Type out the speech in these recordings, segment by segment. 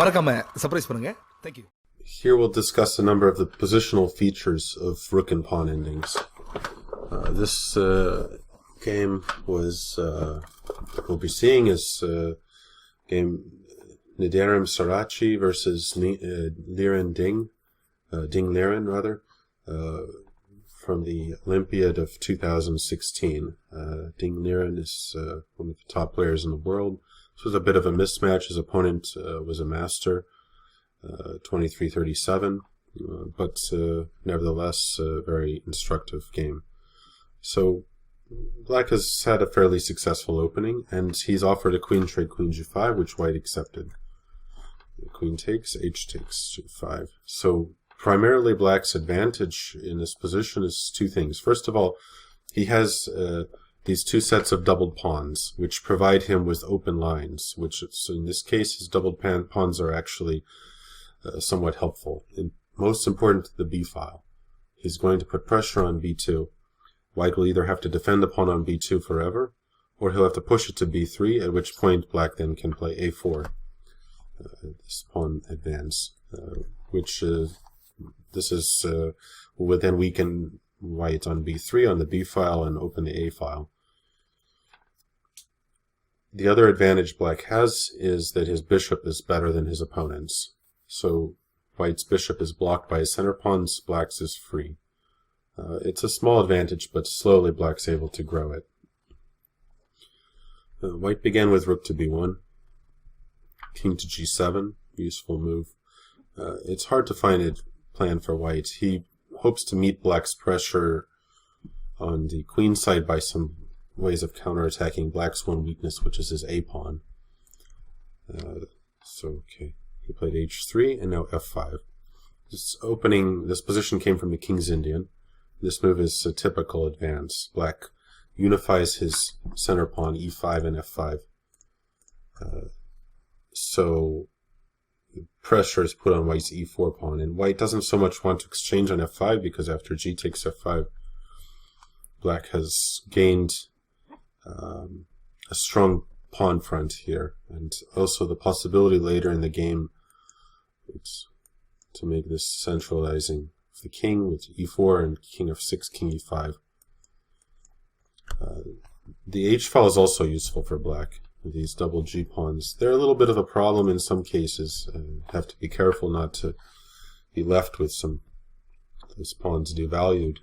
மறக்காம சர்ப்ரைஸ் பண்ணுங்க. Thank you. Here we'll discuss a number of the positional features of rook and pawn endings. This game we'll be seeing is game Nidarim Sarachi versus Liren Ding, Ding Liren rather, from the Olympiad of 2016. Ding Liren is one of the top players in the world. This was a bit of a mismatch. His opponent was a master, 23-37, but nevertheless a very instructive game. So Black has had a fairly successful opening, and he's offered a queen trade queen g5, which White accepted. Queen takes, h takes g5. So primarily Black's advantage in this position is two things. First of all, he has these two sets of doubled pawns, which provide him with open lines, which in this case his doubled pawns are actually somewhat helpful. And most important, the b file. He's going to put pressure on b2. White will either have to defend the pawn on b2 forever, or he'll have to push it to b3, at which point Black then can play a4, this pawn advance, which this is will then weaken White on b3 on the b file and open the a file. The other advantage Black has is that his bishop is better than his opponent's. So White's bishop is blocked by his center pawns, Black's is free. It's a small advantage, but slowly Black's able to grow it. White began with rook to b1, king to g7, useful move. It's hard to find a plan for White. He hopes to meet Black's pressure on the queen side by some ways of counterattacking Black's one weakness, which is his a pawn. Okay, he played h3 and now f5. This position came from the King's Indian. This move is a typical advance. Black unifies his center pawn e5 and f5. So pressure is put on White's e4 pawn, and White doesn't so much want to exchange on f5 because after g takes f5, Black has gained a strong pawn front here, and also the possibility later in the game to make this centralizing of the king with e4 and king f6, king e5. The h file is also useful for Black. These double g pawns, they're a little bit of a problem in some cases. Have to be careful not to be left with these pawns devalued.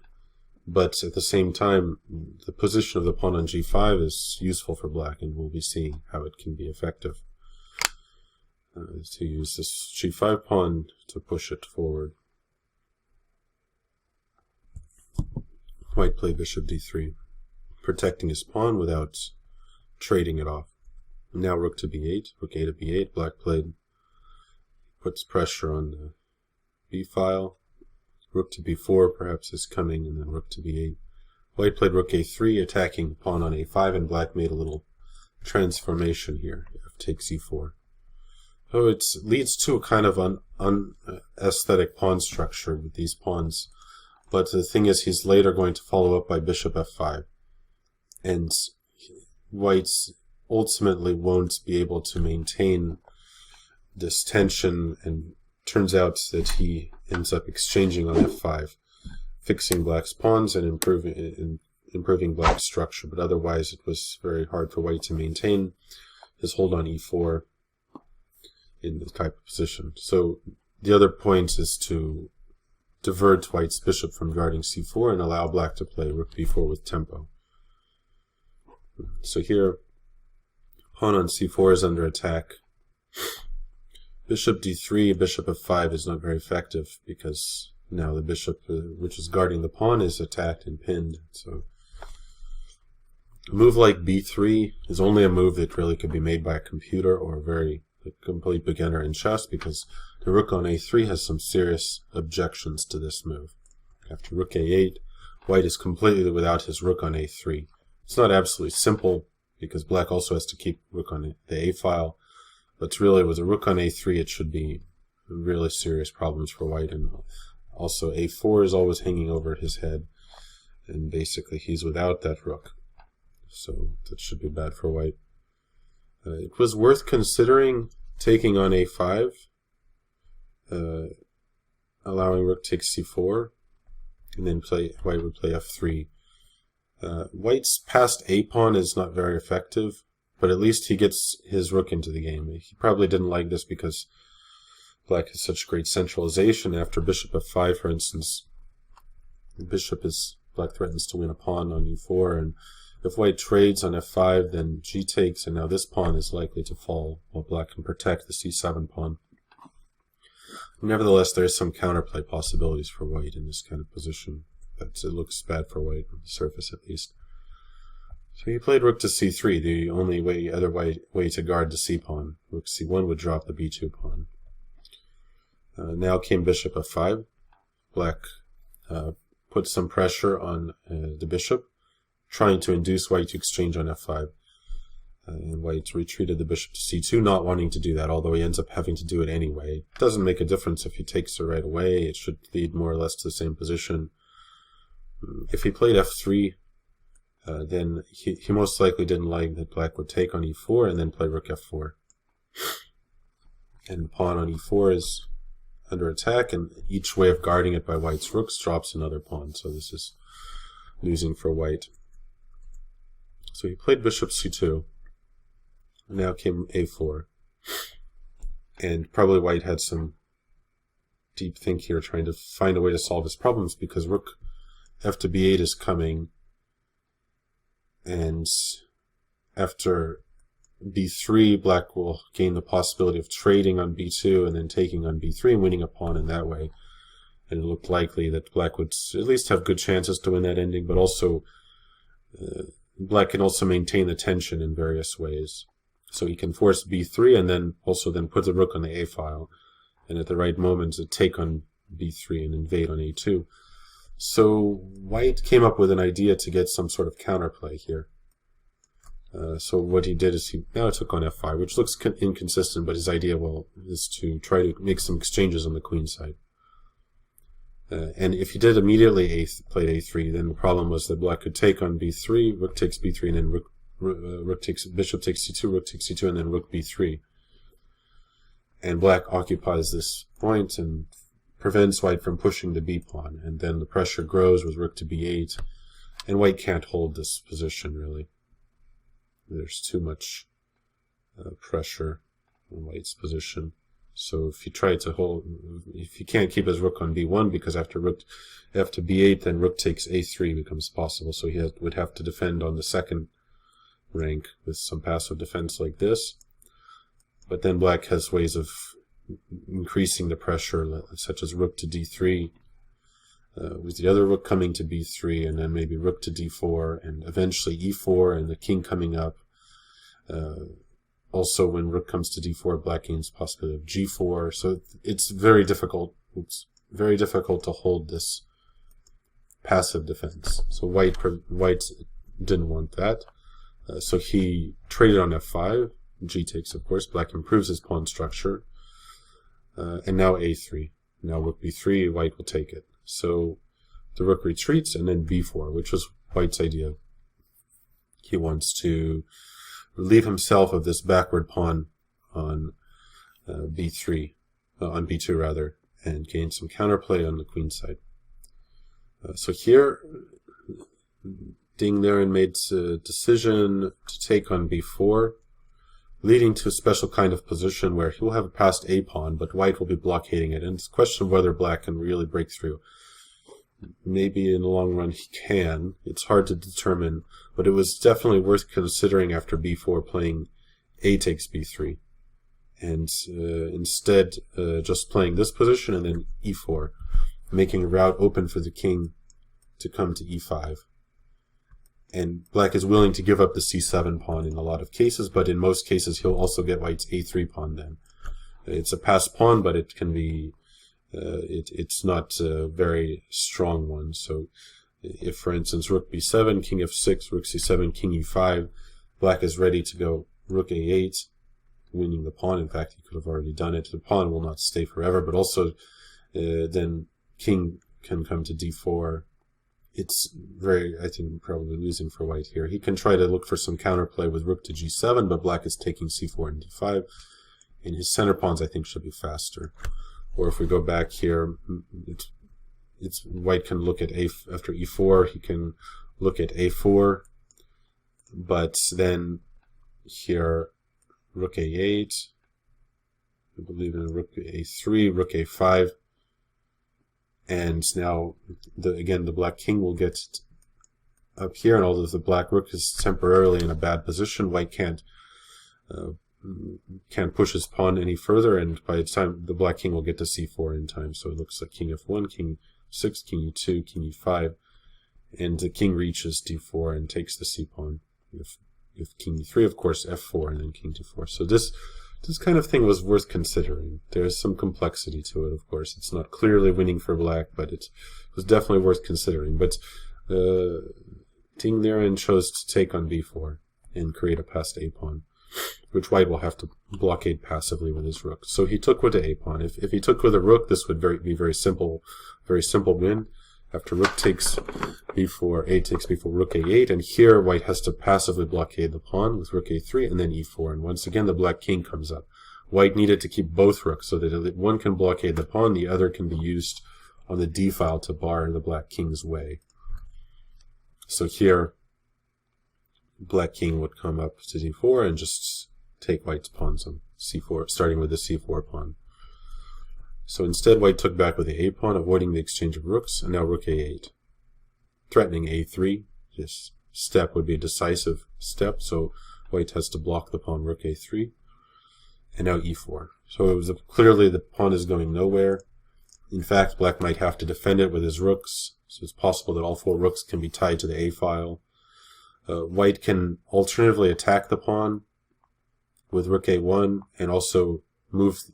But at the same time, the position of the pawn on g5 is useful for Black, and we'll be seeing how it can be effective to use this g5 pawn to push it forward. White played bishop d3, protecting his pawn without trading it off. Now rook to b8, rook a to b8. Black puts pressure on the b file. Rook to b4 perhaps is coming, and then rook to b8. White played rook a3, attacking the pawn on a5, and Black made a little transformation here. F takes e4. So it leads to a kind of unaesthetic pawn structure with these pawns. But the thing is, he's later going to follow up by bishop f5. And White's ultimately won't be able to maintain this tension, and turns out that he ends up exchanging on f5, fixing Black's pawns and improving Black's structure. But otherwise it was very hard for White to maintain his hold on e4 in this type of position. So the other point is to divert White's bishop from guarding c4 and allow Black to play rook b4 with tempo. So here, pawn on c4 is under attack. Bishop d3, bishop f5 is not very effective because now the bishop, which is guarding the pawn, is attacked and pinned. So a move like b3 is only a move that really could be made by a computer or a complete beginner in chess, because the rook on a3 has some serious objections to this move. After rook a8, White is completely without his rook on a3. It's not absolutely simple, because Black also has to keep rook on the a file, but really with a rook on a3 it should be really serious problems for White. And also a4 is always hanging over his head, and basically he's without that rook, so that should be bad for White. It was worth considering taking on a5, allowing rook takes c4, and then white would play f3. White's passed a pawn is not very effective, but at least he gets his rook into the game. He probably didn't like this because black has such great centralization. After bishop f5, for instance, black threatens to win a pawn on e4, and if white trades on f5, then g takes, and now this pawn is likely to fall, while black can protect the c7 pawn. Nevertheless, there is some counterplay possibilities for white in this kind of position. But it looks bad for white on the surface, at least. So he played rook to c3, the only other way to guard the c pawn. Rook c1 would drop the b2 pawn. Now came bishop f5. Black put some pressure on the bishop, trying to induce white to exchange on f5. And white retreated the bishop to c2, not wanting to do that, although he ends up having to do it anyway. It doesn't make a difference if he takes it right away. It should lead more or less to the same position. If he played f3, then he most likely didn't like that black would take on e4 and then play rook f4. And the pawn on e4 is under attack, and each way of guarding it by white's rooks drops another pawn. So this is losing for white. So he played bishop c2. Now came a4. And probably white had some deep think here, trying to find a way to solve his problems, because rook f to b8 is coming, and after b3, black will gain the possibility of trading on b2 and then taking on b3 and winning a pawn in that way. And it looked likely that black would at least have good chances to win that ending, but also black can also maintain the tension in various ways. So he can force b3 and then put the rook on the a file, and at the right moment to take on b3 and invade on a2. So white came up with an idea to get some sort of counterplay here. So what he did is he now took on f5, which looks inconsistent, but his idea, is to try to make some exchanges on the queen side. And if he did immediately played a3, then the problem was that black could take on b3, rook takes b3, and then bishop takes c2, rook takes c2, and then rook b3. And black occupies this point and prevents white from pushing the b pawn, and then the pressure grows with rook to b8, and white can't hold this position really. There's too much pressure on white's position. So if he can't keep his rook on b1, because after rook f to b8, then rook takes a3 becomes possible. So he would have to defend on the second rank with some passive defense like this. But then black has ways of increasing the pressure, such as rook to d3, with the other rook coming to b3, and then maybe rook to d4, and eventually e4, and the king coming up. Also, when rook comes to d4, black gains possibility of g4. So it's very difficult. It's very difficult to hold this passive defense. So white didn't want that. So he traded on f5. G takes, of course. Black improves his pawn structure. And now a3. Now rook b3, white will take it. So the rook retreats, and then b4, which was white's idea. He wants to relieve himself of this backward pawn on b3, on b2 rather, and gain some counterplay on the queen side. So here, Ding Liren made a decision to take on b4, leading to a special kind of position where he'll have a passed a pawn, but white will be blockading it. And it's a question of whether black can really break through. Maybe in the long run he can. It's hard to determine, but it was definitely worth considering after b4 playing a takes b3. And instead just playing this position and then e4, making a route open for the king to come to e5. And black is willing to give up the c7 pawn in a lot of cases, but in most cases he'll also get white's a3 pawn then. It's a passed pawn, but it can be, it's not a very strong one. So if, for instance, rook b7, king f6, rook c7, king e5, black is ready to go rook a8, winning the pawn. In fact, he could have already done it. The pawn will not stay forever, but also then king can come to d4. It's I think, probably losing for white here. He can try to look for some counterplay with rook to g7, but black is taking c4 and d5. And his center pawns, I think, should be faster. Or if we go back here, it's white can look at after e4, he can look at a4, but then here rook a8, I believe in rook a3, rook a5, and now again the black king will get up here, and although the black rook is temporarily in a bad position, white can't push his pawn any further, and by the time the black king will get to c4 in time. So it looks like king f1, king f6, king e2, king e5, and the king reaches d4 and takes the c pawn. If king e3, of course, f4, and then king d4. So this kind of thing was worth considering. There's some complexity to it, of course. It's not clearly winning for black, but it was definitely worth considering. But Ting Liren chose to take on b4 and create a passed a pawn, which white will have to blockade passively with his rook. So he took with the a pawn. If he took with a rook, this would be very simple win. After rook takes b4, a takes b4, rook a8, and here white has to passively blockade the pawn with rook a3 and then e4. And once again, the black king comes up. White needed to keep both rooks so that one can blockade the pawn, the other can be used on the d file to bar the black king's way. So here, black king would come up to d4 and just take white's pawns on c4, starting with the c4 pawn. So instead, white took back with the a pawn, avoiding the exchange of rooks, and now rook a8, threatening a3. This step would be a decisive step, so white has to block the pawn rook a3, and now e4. So it was clearly the pawn is going nowhere. In fact, black might have to defend it with his rooks, so it's possible that all four rooks can be tied to the a file. White can alternatively attack the pawn with rook a1 and also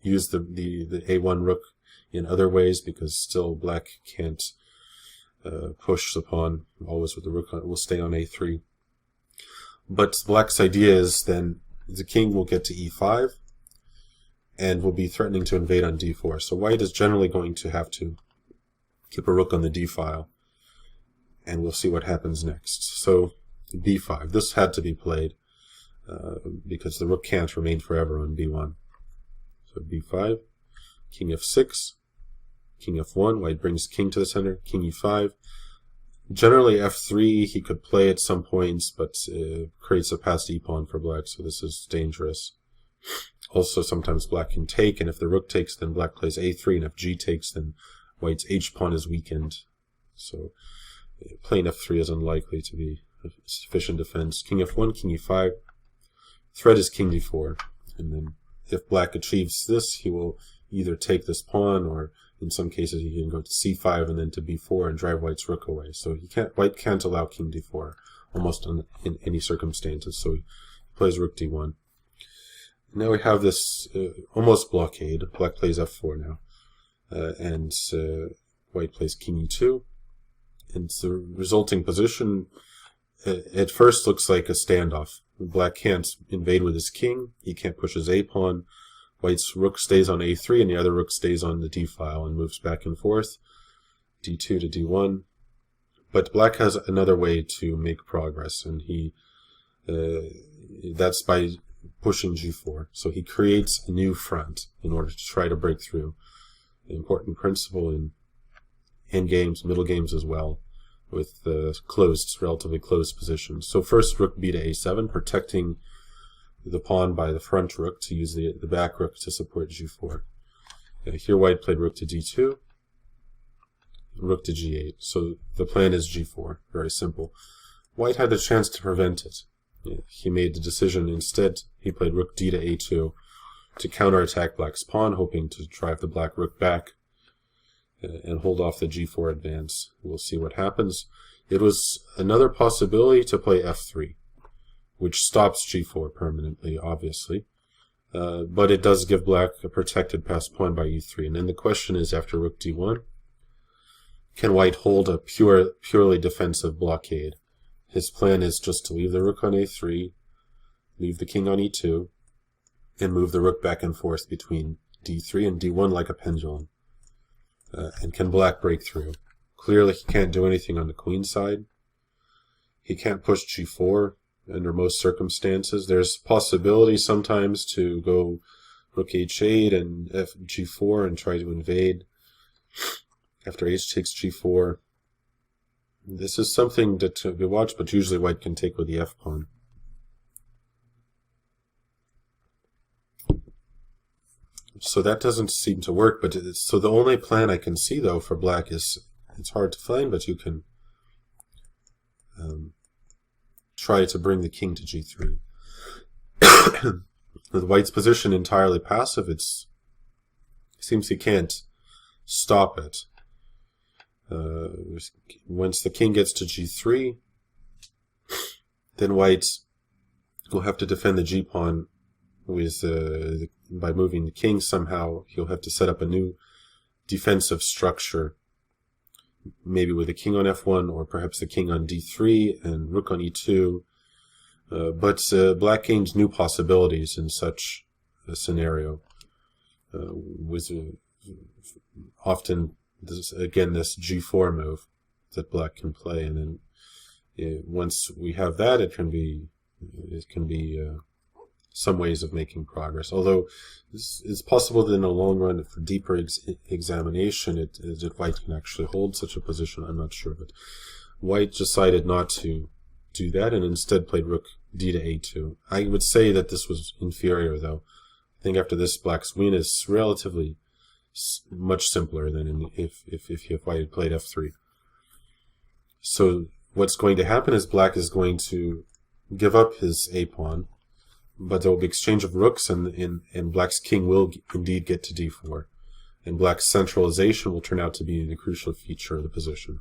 use the a1 rook in other ways, because still black can't push the pawn always with the rook. It will stay on a3. But black's idea is then the king will get to e5 and will be threatening to invade on d4. So white is generally going to have to keep a rook on the d file, and we'll see what happens next. So b5. This had to be played because the rook can't remain forever on b1. So b5, king f6, king f1, white brings king to the center, king e5. Generally f3 he could play at some points, but creates a passed e pawn for black, so this is dangerous. Also sometimes black can take, and if the rook takes, then black plays a3, and if g takes, then white's h pawn is weakened. So playing f3 is unlikely to be a sufficient defense. King f1, king e5, threat is king d4, and then if black achieves this, he will either take this pawn, or in some cases he can go to c5 and then to b4 and drive white's rook away. So white can't allow king d4 almost in any circumstances. So he plays rook d1. Now we have this almost blockade. Black plays f4 now, and white plays king e2. And the resulting position at first looks like a standoff. Black can't invade with his king, he can't push his a pawn, white's rook stays on a3 and the other rook stays on the d file and moves back and forth, d2 to d1. But black has another way to make progress, and that's by pushing g4. So he creates a new front in order to try to break through. An important principle in endgames, middle games as well, with relatively closed positions. So first rook b to a7, protecting the pawn by the front rook to use the back rook to support g4. Here white played rook to d2, rook to g8. So the plan is g4, very simple. White had a chance to prevent it. He made the decision instead, he played rook d to a2 to counterattack black's pawn, hoping to drive the black rook back and hold off the g4 advance. We'll see what happens. It was another possibility to play f3, which stops g4 permanently, obviously. But it does give black a protected passed pawn by e3. And then the question is, after rook d1, can white hold a purely defensive blockade? His plan is just to leave the rook on a3, leave the king on e2, and move the rook back and forth between d3 and d1 like a pendulum. And can black break through? Clearly he can't do anything on the queen side. He can't push g4 under most circumstances. There's possibility sometimes to go rook h8 and g4 and try to invade. After h takes g4. This is something that we watch, but usually white can take with the f-pawn. So that doesn't seem to work, but so the only plan I can see, though, for black is, it's hard to find, but you can try to bring the king to g3. With white's position entirely passive, it seems he can't stop it. Once the king gets to g3, then white will have to defend the g-pawn with by moving the king somehow. He'll have to set up a new defensive structure, maybe with the king on f1 or perhaps the king on d3 and rook on e2. But black gains new possibilities in such a scenario. With often this g4 move that black can play, and then once we have that, it can be some ways of making progress. Although it's possible that in the long run, for deeper examination, that white can actually hold such a position. I'm not sure, but white decided not to do that and instead played rook d to a2. I would say that this was inferior, though. I think after this, black's win is relatively much simpler than if white had played f3. So what's going to happen is black is going to give up his a-pawn, but there will be exchange of rooks, and black's king will indeed get to d4. And black's centralization will turn out to be the crucial feature of the position.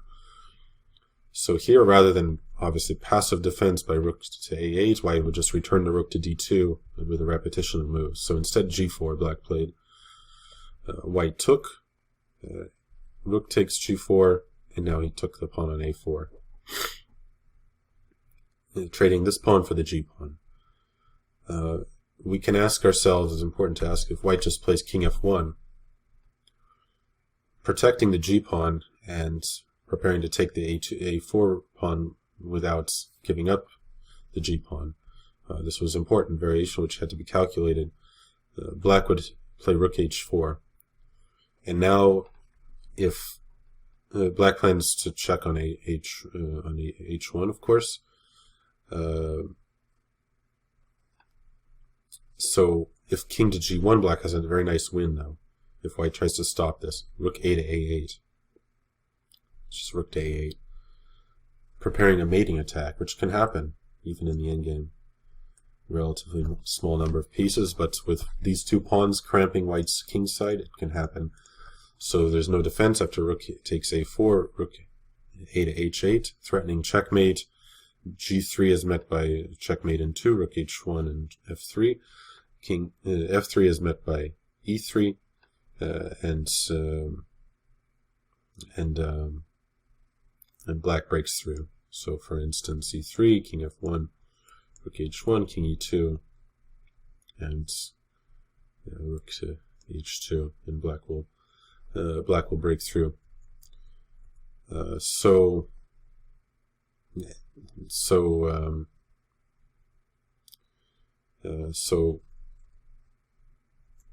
So here, rather than obviously passive defense by rook to a8, white would just return the rook to d2 with a repetition of moves. So instead g4, black played. White took, rook takes g4, and now he took the pawn on a4. Trading this pawn for the g-pawn. We can ask ourselves, it's important to ask, if white just plays king f1, protecting the g-pawn and preparing to take the a4 pawn without giving up the g-pawn. This was important variation which had to be calculated. Black would play rook h4. And now, if black plans to check on h1, of course. So if king to g1, black has a very nice win now. If white tries to stop this, rook a to a8. Just rook to a8. Preparing a mating attack, which can happen even in the endgame. Relatively small number of pieces, but with these two pawns cramping white's king side, it can happen. So there's no defense after rook takes a4, rook a to h8, threatening checkmate. g3 is met by checkmate in 2, rook h1 and f3. King f3 is met by e3, and black breaks through. So for instance, e3, king f1, rook h1, king e2, and rook to h2, and black will break through. So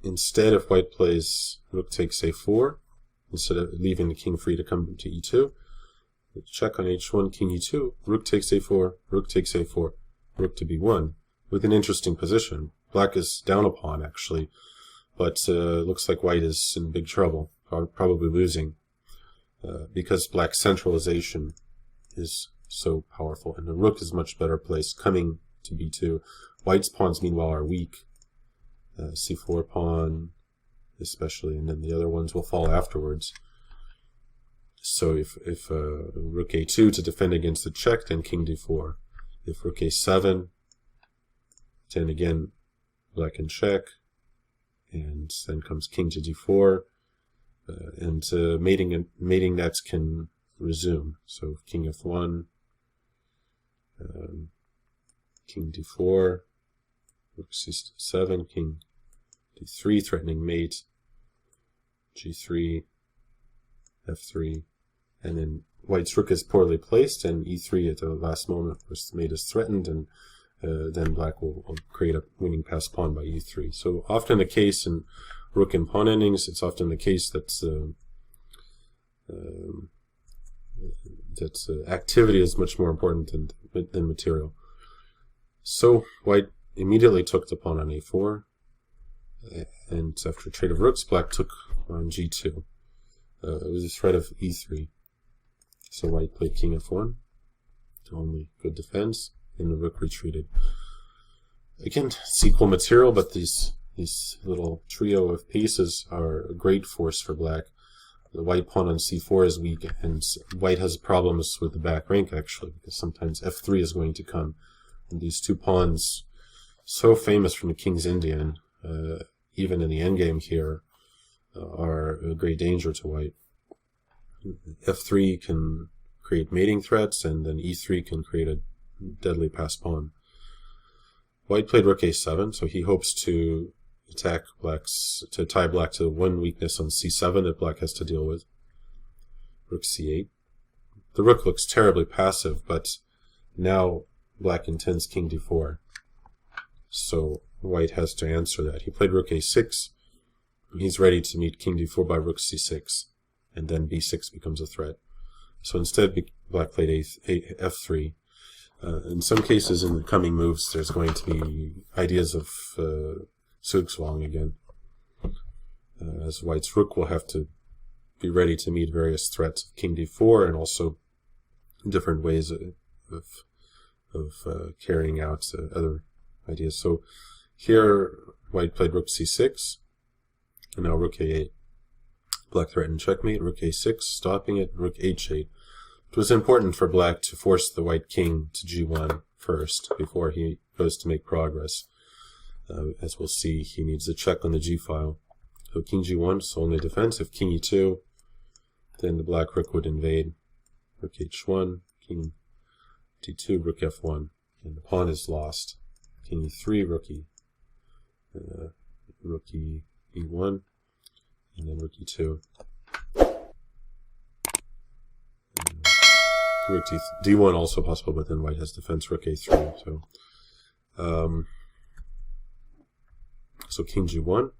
instead, if white plays rook takes a4, instead of leaving the king free to come to e2, check on h1, king e2, rook takes a4, rook takes a4, rook to b1, with an interesting position. Black is down a pawn, actually, but looks like white is in big trouble, probably losing, because black's centralization is so powerful, and the rook is much better placed coming to b2. White's pawns, meanwhile, are weak. C4 pawn, especially, and then the other ones will fall afterwards. So if rook a2 to defend against the check, then king d4. If rook a7, then again black can check, and then comes king to d4, and mating nets can resume. So king f1, king d4, rook c7, king d3, threatening mate, g3, f3, and then white's rook is poorly placed, and e3 at the last moment, of course, the mate is threatened, and then black will create a winning pass pawn by e3. So often the case in rook and pawn endings, it's often the case that activity is much more important than material. So white immediately took the pawn on a4, and after a trade of rooks, black took on g2. It was a threat of e3. So white played king f1, only good defense, and the rook retreated. Again, it's equal material, but these little trio of pieces are a great force for black. The white pawn on c4 is weak, and white has problems with the back rank, actually, because sometimes f3 is going to come. And these two pawns, so famous from the King's Indian, even in the endgame here, are a great danger to white. f3 can create mating threats, and then e3 can create a deadly pass pawn. White played rook a7, so he hopes to attack to tie black to one weakness on c7 that black has to deal with. Rook c8. The rook looks terribly passive, but now black intends king d4. So white has to answer that. He played rook a6. He's ready to meet king d4 by rook c6, and then b6 becomes a threat. So instead, black played f3. In some cases, in the coming moves, there's going to be ideas of Zugzwang again, as white's rook will have to be ready to meet various threats of king d4 and also different ways of carrying out other ideas. So here, white played rook c6, and now rook a8. Black threatened checkmate, rook a6, stopping it, rook h8. It was important for black to force the white king to g1 first, before he goes to make progress. As we'll see, he needs a check on the g-file. So king g1 is only defensive. King e2, then the black rook would invade. Rook h1, king d2, rook f1, and the pawn is lost. King e3, rook e1, and then rook e2. Rook d1 also possible, but then white has defense rook a3. So king g1,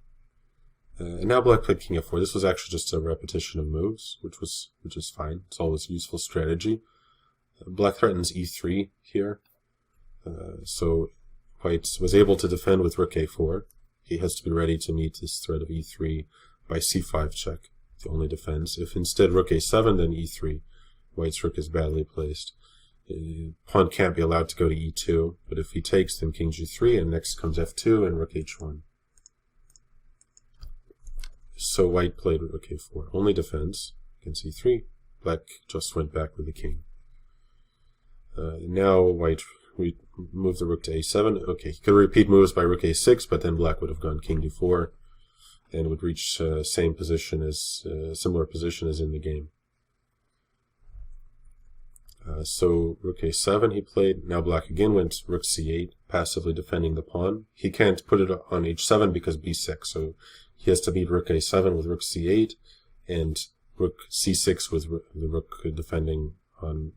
and now black played king f4. This was actually just a repetition of moves, which is fine. It's always a useful strategy. Black threatens e3 here, so white was able to defend with rook a4. He has to be ready to meet this threat of e3 by c5 check, the only defense. If instead rook a7, then e3. White's rook is badly placed. Pawn can't be allowed to go to e2, but if he takes, then king g3, and next comes f2 and rook h1. So white played rook a4, only defense against e3. Black just went back with the king. Now white moved the rook to a7. Okay, he could repeat moves by rook a6, but then black would have gone king d4, and would reach similar position as in the game. So rook a7 he played. Now black again went rook c8, passively defending the pawn. He can't put it on h7 because b6, so he has to beat rook a7 with rook c8, and rook c6 with the rook defending on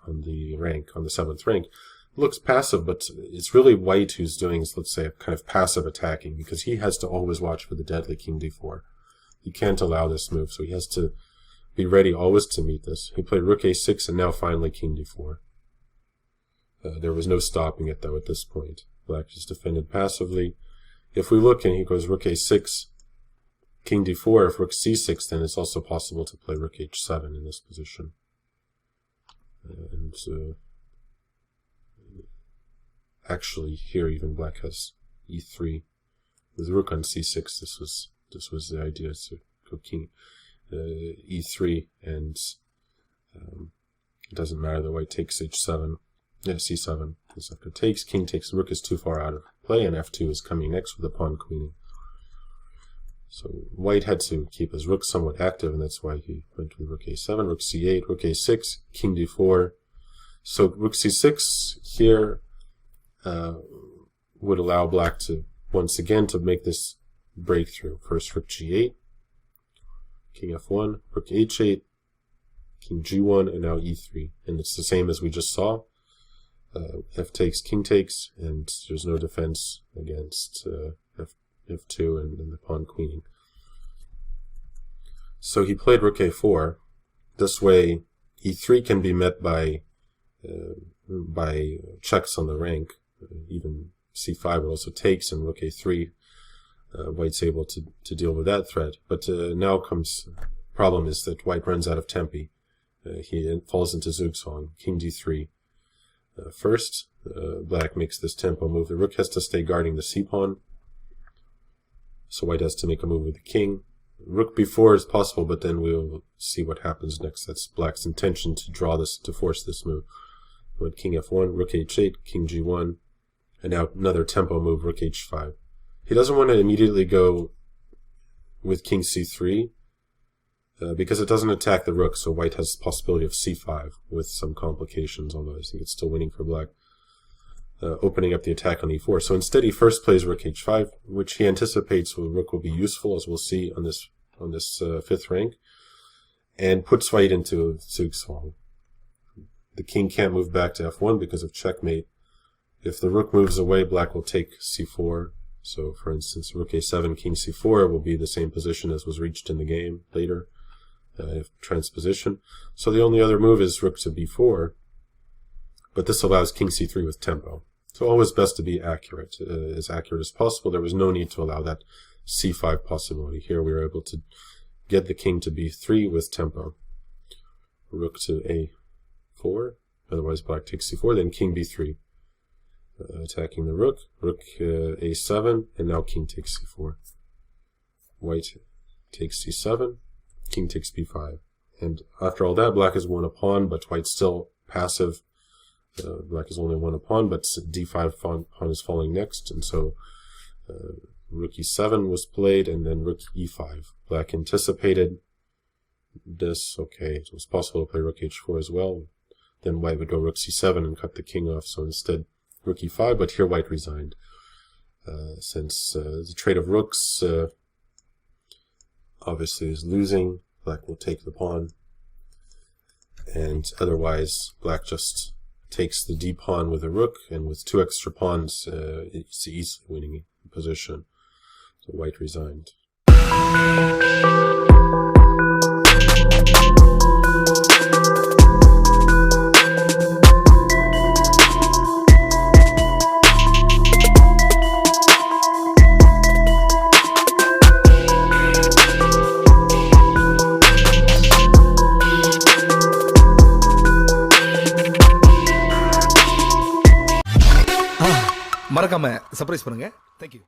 the rank, on the 7th rank. It looks passive, but it's really white who's doing, let's say, a kind of passive attacking, because he has to always watch for the deadly king d4. He can't allow this move, so he has to be ready always to meet this. He played rook a6, and now finally king d4. There was no stopping it, though, at this point. Black just defended passively. If we look, and he goes rook a6, king d4, if rook c6, then it's also possible to play rook h7 in this position. And actually, here even black has e3 with rook on c6. This was the idea, to go king e3, and it doesn't matter that white takes h7, c7. Because after takes, king takes, rook is too far out of play, and f2 is coming next with the pawn queening. So white had to keep his rook somewhat active, and that's why he went with rook a7, rook c8, rook a6, king d4. So rook c6 here would allow black to, once again, to make this breakthrough. First rook g8, king f1, rook h8, king g1, and now e3. And it's the same as we just saw. F takes, king takes, and there's no defense against F2 and the pawn queening. So he played rook A4. This way, E3 can be met by checks on the rank. Even C5 also takes, and rook A3. White's able to deal with that threat. But now comes problem is that white runs out of tempi. He falls into zugzwang. King D3. First, black makes this tempo move. The rook has to stay guarding the c-pawn. So white has to make a move with the king. Rook b4 is possible, but then we'll see what happens next. That's black's intention to draw this, to force this move. With king f1, rook h8, king g1, and now another tempo move, rook h5. He doesn't want to immediately go with king c3 because it doesn't attack the rook, so white has the possibility of c5 with some complications, although I think it's still winning for black, opening up the attack on e4. So instead he first plays rook h5, which he anticipates the rook will be useful, as we'll see on this fifth rank, and puts white into zugzwang. The king can't move back to f1 because of checkmate. If the rook moves away, black will take c4. So, for instance, rook a7, king c4 will be the same position as was reached in the game later, if transposition. So the only other move is rook to b4, but this allows king c3 with tempo. So always best to be accurate, as accurate as possible. There was no need to allow that c5 possibility. Here we were able to get the king to b3 with tempo. Rook to a4, otherwise black takes c4, then king b3. Attacking the rook, rook a7, and now king takes c4. White takes c7, king takes b5. And after all that, black has won a pawn, but white's still passive. Black has only won a pawn, but d5 pawn is falling next, and so rook e7 was played, and then rook e5. Black anticipated this. Okay, it was possible to play rook h4 as well. Then white would go rook c7 and cut the king off, so instead rook e5, but here white resigned. Since the trade of rooks obviously is losing, black will take the pawn, and otherwise black just takes the d pawn with a rook, and with two extra pawns it's easily winning position. So white resigned. மறக்காம surprise பண்ணுங்க. Thank you.